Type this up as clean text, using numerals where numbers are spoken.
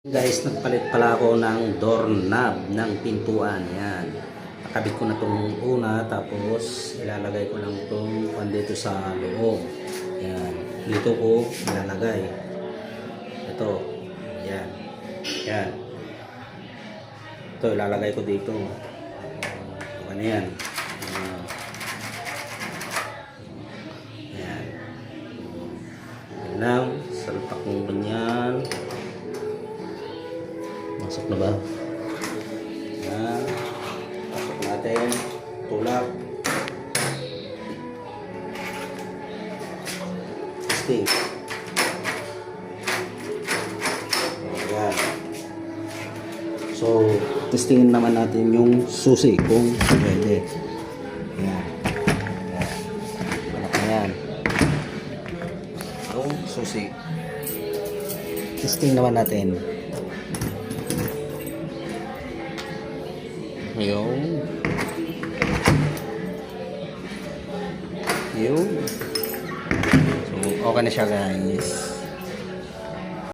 Guys, nagpalit pala ako ng doorknob ng pintuan. Yan. Nakabit ko na itong una, tapos ilalagay ko lang itong dito sa loob. Yan. Dito ko ilalagay. Ito. Yan. Yan. Ito ilalagay ko dito. Ano yan? Yan. Yan lang. Salpak mo ganyan. Masok na ba? Yan. Pasok natin. Tulak. Testing. Yan. So, testingin naman natin yung susi kung pwede. Yan. Yan. Malak na yan. Yung susi. Testing naman natin. Yung so okay na siya guys.